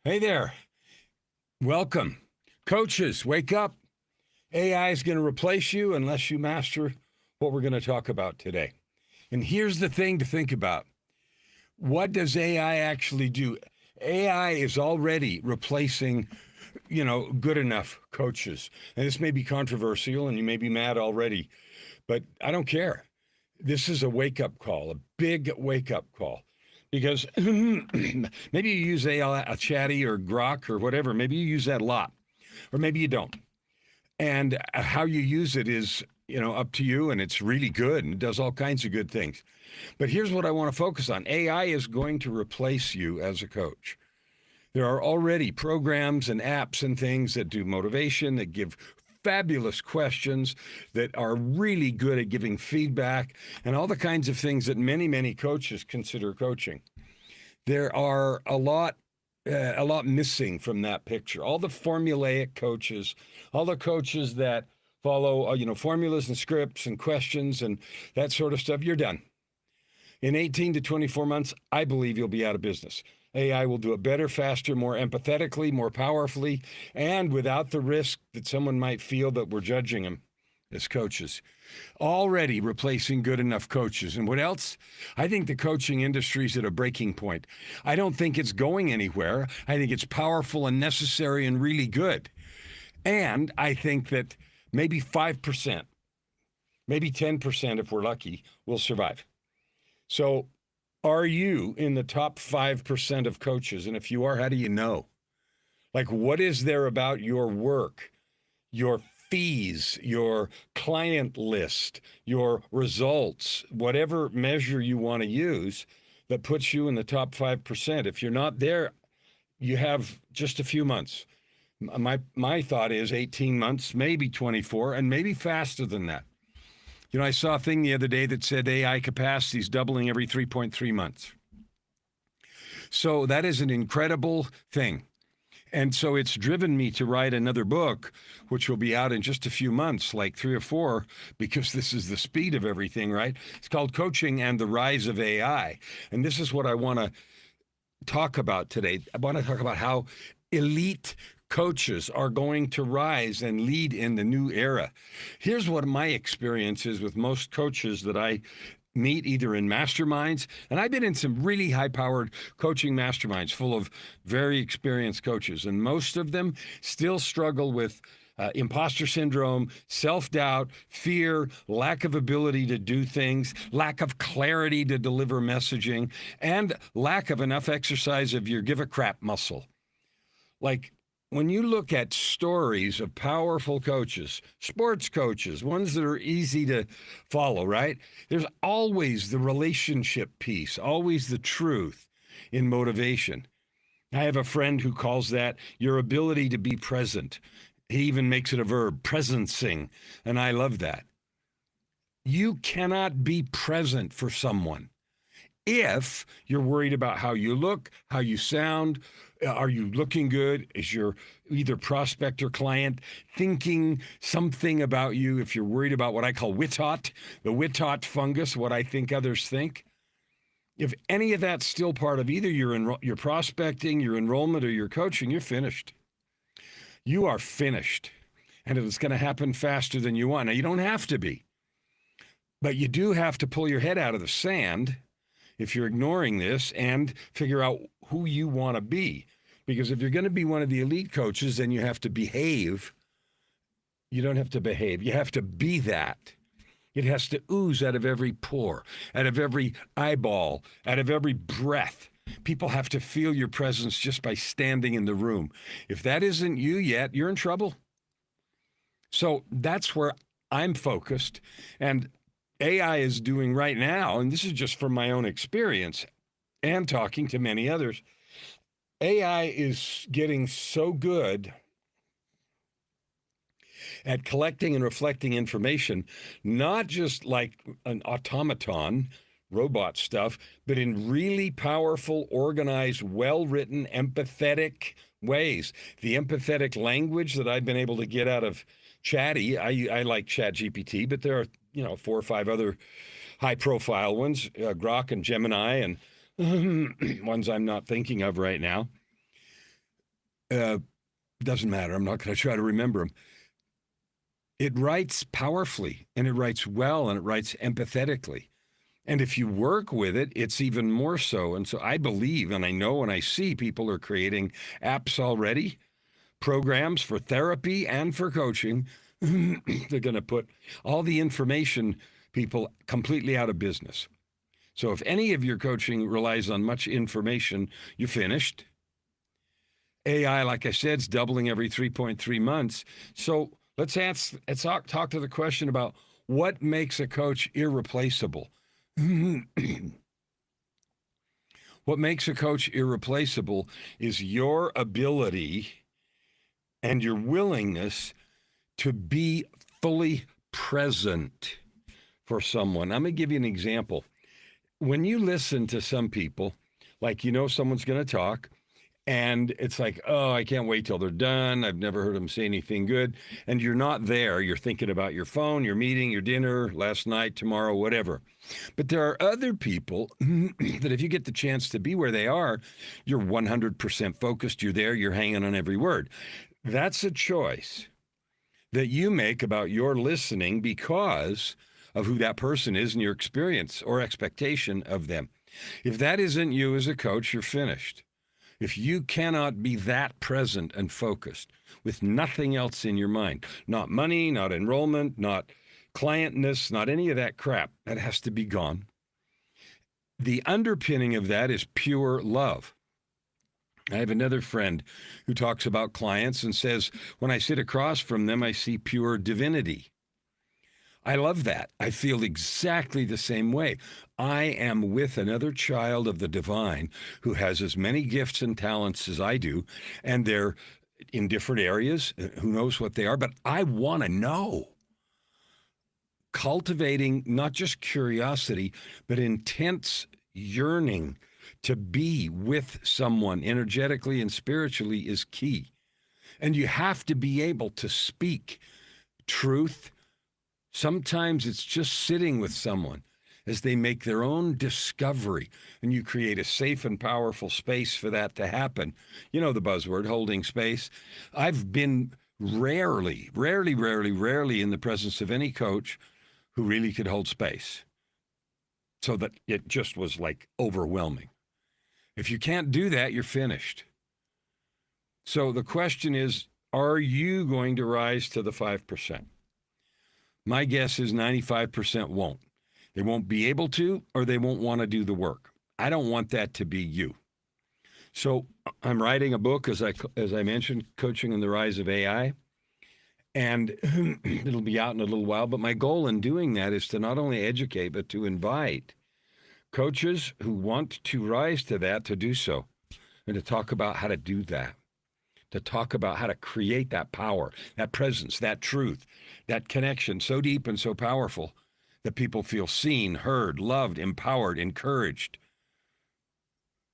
Hey there. Welcome. Coaches, wake up. AI is going to replace you unless you master what we're going to talk about today. And here's the thing to think about. What does AI actually do? AI is already replacing, good enough coaches. And this may be controversial and you may be mad already, but I don't care. This is a wake-up call, a big wake-up call. Because maybe you use AI, Chatty or Grok or whatever. Maybe you use that a lot, or maybe you don't. And how you use it is, up to you, and it's really good and it does all kinds of good things. But here's what I want to focus on. AI is going to replace you as a coach. There are already programs and apps and things that do motivation, that give fabulous questions, that are really good at giving feedback, and all the kinds of things that many, many coaches consider coaching. There are a lot missing from that picture. All the formulaic coaches, all the coaches that follow, formulas and scripts and questions and that sort of stuff, you're done. In 18 to 24 months, I believe you'll be out of business. AI will do it better, faster, more empathetically, more powerfully, and without the risk that someone might feel that we're judging them as coaches. Already replacing good enough coaches. And what else? I think the coaching industry is at a breaking point. I don't think it's going anywhere. I think it's powerful and necessary and really good. And I think that maybe 5%, maybe 10% if we're lucky, will survive. So are you in the top 5% of coaches? And if you are, how do you know? Like, what is there about your work, your fees, your client list, your results, whatever measure you want to use, that puts you in the top 5%? If you're not there, you have just a few months. My thought is 18 months, maybe 24, and maybe faster than that. I saw a thing the other day that said AI capacity is doubling every 3.3 months. So that is an incredible thing. And so it's driven me to write another book, which will be out in just a few months, like 3 or 4, because this is the speed of everything, right? It's called Coaching and the Rise of AI. And this is what I want to talk about today. I want to talk about how elite coaches are going to rise and lead in the new era. Here's what my experience is with most coaches that I meet either in masterminds, and I've been in some really high-powered coaching masterminds full of very experienced coaches, and most of them still struggle with imposter syndrome, self-doubt, fear, lack of ability to do things, lack of clarity to deliver messaging, and lack of enough exercise of your give a crap muscle. Like, when you look at stories of powerful coaches, sports coaches, ones that are easy to follow, right? There's always the relationship piece, always the truth in motivation. I have a friend who calls that your ability to be present. He even makes it a verb, presencing, and I love that. You cannot be present for someone if you're worried about how you look, how you sound. Are you looking good? Is your either prospect or client thinking something about you? If you're worried about what I call witot, the witot fungus, what I think others think. If any of that's still part of either your prospecting, your enrollment, or your coaching, you're finished. You are finished. And if it's going to happen faster than you want. Now, you don't have to be. But you do have to pull your head out of the sand if you're ignoring this and figure out who you want to be. Because if you're going to be one of the elite coaches, then you have to behave. You don't have to behave. You have to be that. It has to ooze out of every pore, out of every eyeball, out of every breath. People have to feel your presence just by standing in the room. If that isn't you yet, you're in trouble. So that's where I'm focused. And AI is doing right now, and this is just from my own experience and talking to many others, AI is getting so good at collecting and reflecting information, not just like an automaton, robot stuff, but in really powerful, organized, well-written, empathetic ways. The empathetic language that I've been able to get out of Chatty, I like ChatGPT, but there are 4 or 5 other high-profile ones, Grok and Gemini, and ones I'm not thinking of right now. Uh, doesn't matter. I'm not going to try to remember them. It writes powerfully, and it writes well, and it writes empathetically. And if you work with it, it's even more so. And so I believe, and I know, and I see people are creating apps already, programs for therapy and for coaching. They're going to put all the information people completely out of business. So if any of your coaching relies on much information, you're finished. AI, like I said, is doubling every 3.3 months. So let's talk to the question about what makes a coach irreplaceable. What makes a coach irreplaceable is your ability and your willingness to be fully present for someone. I'm going to give you an example. When you listen to some people, like someone's going to talk, and it's like, oh, I can't wait till they're done. I've never heard them say anything good. And you're not there. You're thinking about your phone, your meeting, your dinner, last night, tomorrow, whatever. But there are other people that if you get the chance to be where they are, you're 100% focused. You're there. You're hanging on every word. That's a choice that you make about your listening because of who that person is and your experience or expectation of them. If that isn't you as a coach, you're finished. If you cannot be that present and focused with nothing else in your mind, not money, not enrollment, not clientness, not any of that crap, that has to be gone. The underpinning of that is pure love. I have another friend who talks about clients and says, when I sit across from them, I see pure divinity. I love that. I feel exactly the same way. I am with another child of the divine who has as many gifts and talents as I do, and they're in different areas. Who knows what they are, but I want to know. Cultivating not just curiosity, but intense yearning to be with someone energetically and spiritually is key. And you have to be able to speak truth. Sometimes it's just sitting with someone as they make their own discovery, and you create a safe and powerful space for that to happen. You know the buzzword, holding space. I've been rarely in the presence of any coach who really could hold space, so that it just was like overwhelming. If you can't do that, you're finished. So the question is, are you going to rise to the 5%? My guess is 95% won't. They won't be able to, or they won't want to do the work. I don't want that to be you. So I'm writing a book, as I mentioned, Coaching and the Rise of AI. And it'll be out in a little while. But my goal in doing that is to not only educate, but to invite coaches who want to rise to that to do so, and to talk about how to do that, to talk about how to create that power, that presence, that truth, that connection so deep and so powerful that people feel seen, heard, loved, empowered, encouraged,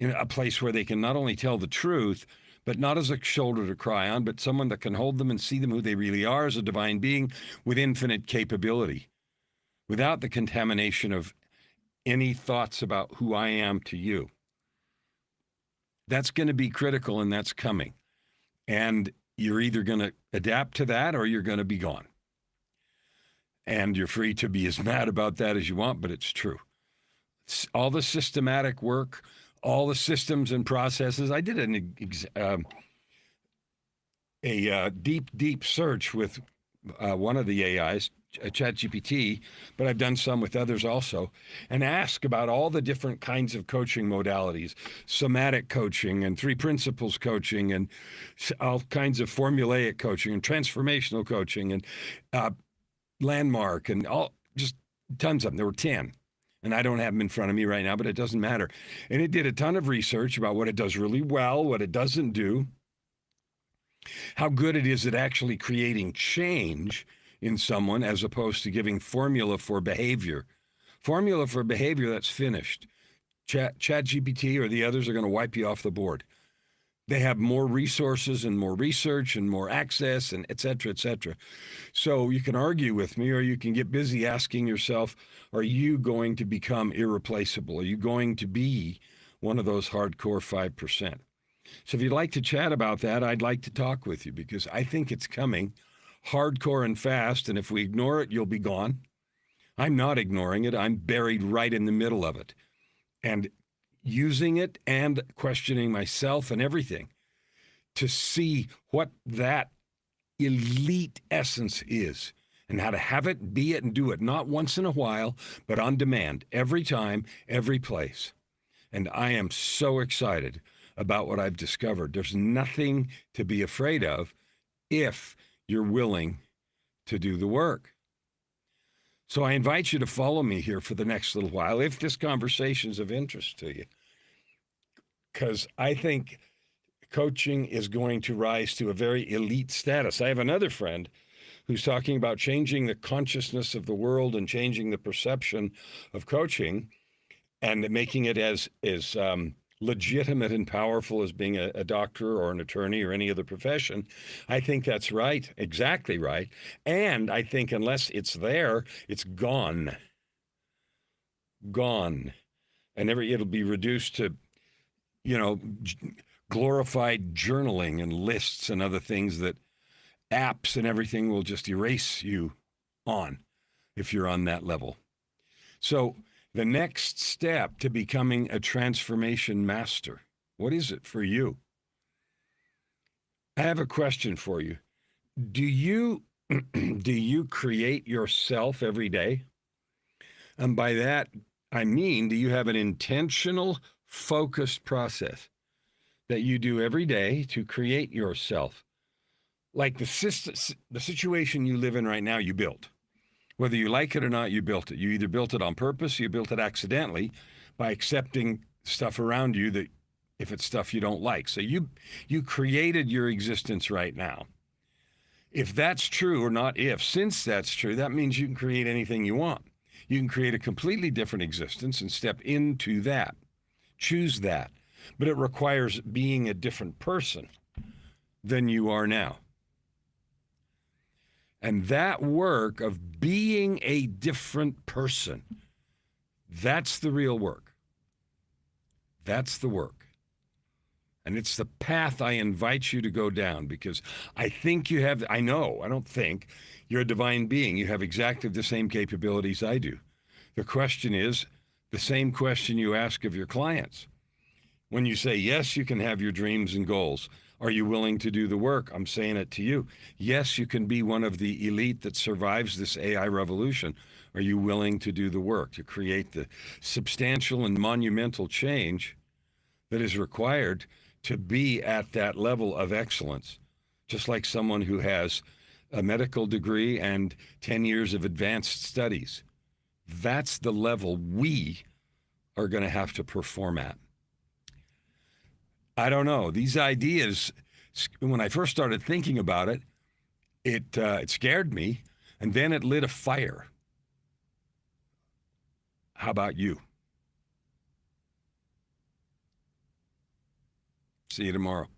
in a place where they can not only tell the truth, but not as a shoulder to cry on, but someone that can hold them and see them who they really are as a divine being with infinite capability, without the contamination of any thoughts about who I am to you. That's going to be critical, and that's coming. And you're either going to adapt to that or you're going to be gone. And you're free to be as mad about that as you want, but it's true. All the systematic work, all the systems and processes. I did a deep search with one of the AIs, ChatGPT, but I've done some with others also, and ask about all the different kinds of coaching modalities, somatic coaching and 3 principles coaching and all kinds of formulaic coaching and transformational coaching and landmark and all, just tons of them. There were 10. And I don't have them in front of me right now, but it doesn't matter. And it did a ton of research about what it does really well, what it doesn't do, how good it is at actually creating change in someone as opposed to giving formula for behavior. Formula for behavior, that's finished. ChatGPT or the others are going to wipe you off the board. They have more resources and more research and more access and et cetera, et cetera. So you can argue with me, or you can get busy asking yourself, are you going to become irreplaceable? Are you going to be one of those hardcore 5%? So if you'd like to chat about that, I'd like to talk with you because I think it's coming hardcore and fast. And if we ignore it, you'll be gone. I'm not ignoring it. I'm buried right in the middle of it and using it and questioning myself and everything to see what that elite essence is and how to have it, be it, and do it, not once in a while, but on demand, every time, every place. And I am so excited about what I've discovered. There's nothing to be afraid of if you're willing to do the work. So I invite you to follow me here for the next little while, if this conversation's of interest to you, because I think coaching is going to rise to a very elite status. I have another friend who's talking about changing the consciousness of the world and changing the perception of coaching and making it as legitimate and powerful as being a doctor or an attorney or any other profession. I think that's right, exactly right. And I think unless it's there, it's gone. Gone. And it'll be reduced to, glorified journaling and lists and other things that apps and everything will just erase you on if you're on that level. So the next step to becoming a transformation master, what is it for you? I have a question for you. Do you create yourself every day? And by that, I mean, do you have an intentional, focused process that you do every day to create yourself? Like the situation you live in right now, you built. Whether you like it or not, you built it. You either built it on purpose, or you built it accidentally by accepting stuff around you that if it's stuff you don't like. So you created your existence right now. If that's true, or not if, since that's true, that means you can create anything you want. You can create a completely different existence and step into that. Choose that. But it requires being a different person than you are now. And that work of being a different person, that's the real work. That's the work. And it's the path I invite you to go down, because I think you have, I don't think, you're a divine being. You have exactly the same capabilities I do. The question is the same question you ask of your clients. When you say, yes, you can have your dreams and goals, are you willing to do the work? I'm saying it to you. Yes, you can be one of the elite that survives this AI revolution. Are you willing to do the work to create the substantial and monumental change that is required to be at that level of excellence? Just like someone who has a medical degree and 10 years of advanced studies. That's the level we are going to have to perform at. I don't know. These ideas, when I first started thinking about it, it scared me, and then it lit a fire. How about you? See you tomorrow.